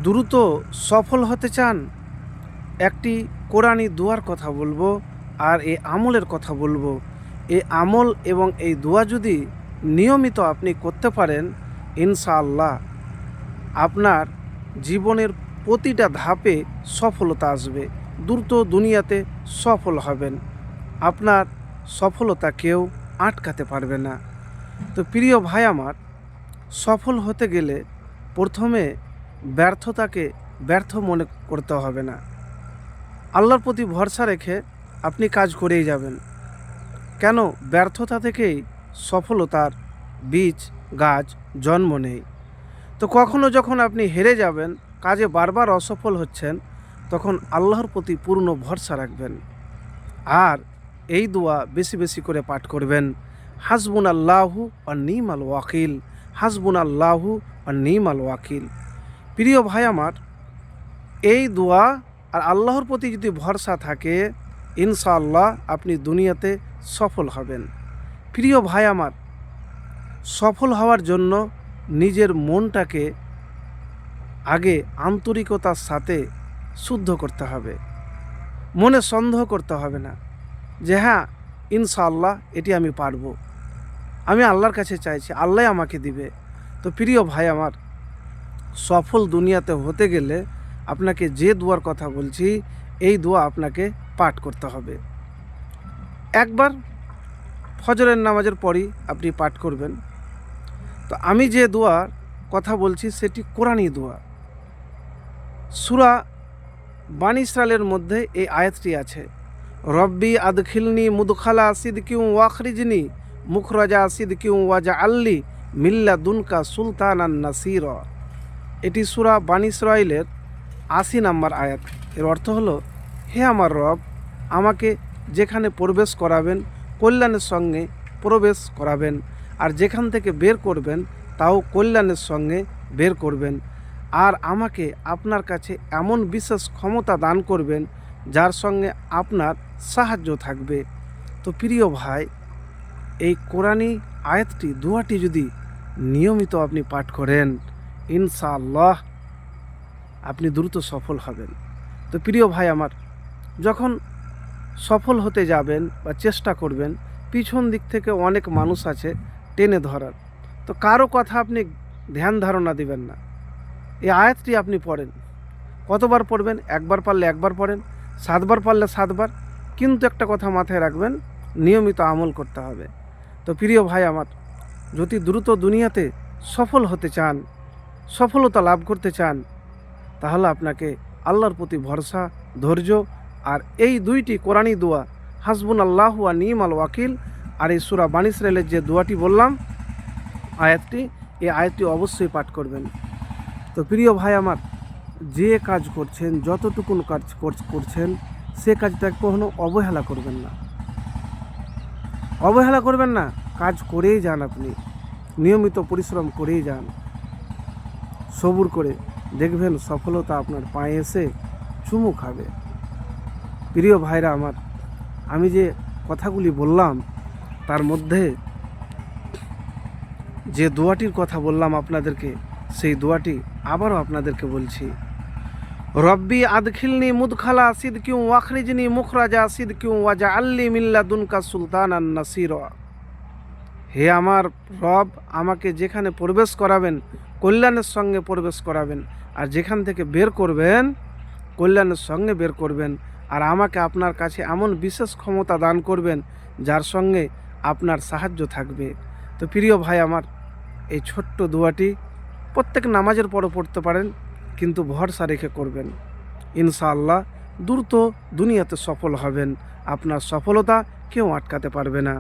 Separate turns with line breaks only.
দ্রুত সফল হতে চান, একটি কোরআনি দুয়ার কথা বলবো আর এই আমলের কথা বলবো। এই আমল এবং এই দোয়া যদি নিয়মিত আপনি করতে পারেন, ইনশাআল্লাহ আপনার জীবনের প্রতিটা ধাপে সফলতা আসবে। দ্রুত দুনিয়াতে সফল হবেন, আপনার সফলতা কেউ আটকাতে পারবে না। তো প্রিয় ভাই আমার, সফল হতে গেলে প্রথমে ব্যর্থতাকে ব্যর্থ মনে করতে হবে না। আল্লাহর প্রতি ভরসা রেখে আপনি কাজ করেই যাবেন। কেন? ব্যর্থতা থেকেই সফলতার বীজ গাছ জন্ম নেয়। তো কখনো যখন আপনি হেরে যাবেন, কাজে বারবার অসফল হচ্ছেন, তখন আল্লাহর প্রতি পূর্ণ ভরসা রাখবেন আর এই দোয়া বেশি বেশি করে পাঠ করবেন। হাসবুন আল্লাহু আর নিমাল ওয়াকিল, হাসবুন আল্লাহু আর নিমাল ওয়াকিল। প্রিয় ভাই আমার, এই দোয়া আর আল্লাহর প্রতি যদি ভরসা থাকে, ইনশাআল্লাহ আপনি দুনিয়াতে সফল হবেন। প্রিয় ভাই আমার, সফল হওয়ার জন্য নিজের মনটাকে আগে আন্তরিকতার সাথে শুদ্ধ করতে হবে। মনে সন্দেহ করতে হবে না যে হ্যাঁ ইনশাআল্লাহ এটি আমি পারবো, আমি আল্লাহর কাছে চাইছি, আল্লাহ আমাকে দিবে। তো প্রিয় ভাই আমার, সফল দুনিয়াতে হতে গেলে আপনাকে যে দোয়ার কথা বলছি, এই দোয়া আপনাকে পাঠ করতে হবে। একবার ফজরের নামাজের পরই আপনি পাঠ করবেন। তো আমি যে দোয়ার কথা বলছি সেটি কোরআনী দোয়া। সূরা বানী ইসরাইলের মধ্যে এই আয়াতটি আছে, রব্বি আদখিলনি মুদখালা সিদকিউ ওয়াখরিজনি মুখরাজা সিদকিউ ওয়াজআলনি মিল্লা দুনকা সুলতানান নাসির। এটি সূরা বানী ইসরাইলের ৮০ নম্বর আয়াত। এর অর্থ হলো, হে আমার রব, আমাকে যেখানে প্রবেশ করাবেন কল্যাণের সঙ্গে প্রবেশ করাবেন, আর যেখান থেকে বের করবেন তাও কল্যাণের সঙ্গে বের করবেন, আর আমাকে আপনার কাছে এমন বিশেষ ক্ষমতা দান করবেন যার সঙ্গে আপনার সাহায্য থাকবে। তো প্রিয় ভাই, এই কোরআনী আয়াতটি দোয়াটি যদি নিয়মিত আপনি পাঠ করেন, ইনশাআল্লাহ আপনি দ্রুত সফল হবেন। তো প্রিয় ভাই আমার, যখন সফল হতে যাবেন বা চেষ্টা করবেন, পিছন দিক থেকে অনেক মানুষ আছে টেনে ধরার। তো কারো কথা আপনি ধ্যান ধারণা দিবেন না। এই আয়াতটি আপনি পড়েন। কতবার পড়বেন? একবার পারলে একবার পড়েন, 7 বার পারলে 7 বার। কিন্তু একটা কথা মাথায় রাখবেন, নিয়মিত আমল করতে হবে। তো প্রিয় ভাই আমার, যদি দ্রুত দুনিয়াতে সফল হতে চান, সফলতা লাভ করতে চান, তাহলে আপনাকে আল্লাহর প্রতি ভরসা, ধৈর্য আর এই দুইটি কোরআনী দোয়া, হাসবুন আল্লাহু ওয়া নিমাল ওয়াকিল আর এই সূরা বানী ইসরাইলের যে দোয়াটি বললাম আয়াতটি, এই আয়াতটি অবশ্যই পাঠ করবেন। তো প্রিয় ভাই আমার, যে কাজ করছেন, যতটুকুন কাজ করছেন, সে কাজটাকে কখনো অবহেলা করবেন না। অবহেলা করবেন না, কাজ করেই যান। আপনি নিয়মিত পরিশ্রম করেই যান, সবুর করে দেখবেন সফলতা আপনার পায়ে এসে চুমু খাবে। প্রিয় ভাইরা আমার, আমি যে কথাগুলি বললাম তার মধ্যে যে দোয়াটির কথা বললাম আপনাদেরকে, সেই দোয়াটি আবারও আপনাদেরকে বলছি, রব্বি আদখিলনি মুদখালা সিদকিউ ওয়াখরিজনি মুখরাজা সিদকিউ ওয়াজআলনি মিল্লা দুনকা সুলতানান নাসির। হে আমার রব, আমাকে যেখানে প্রবেশ করাবেন কল্যাণের সঙ্গে প্রবেশ করাবেন, আর যেখান থেকে বের করবেন কল্যাণের সঙ্গে বের করবেন, আর আমাকে আপনার কাছে এমন বিশেষ ক্ষমতা দান করবেন যার সঙ্গে আপনার সাহায্য থাকবে। তো প্রিয় ভাই আমার, এই ছোট্ট দোয়াটি প্রত্যেক নামাজের পরও পড়তে পারেন, কিন্তু ভরসা রেখে করবেন। ইনশাআল্লাহ দ্রুত দুনিয়াতে সফল হবেন, আপনার সফলতা কেউ আটকাতে পারবে না।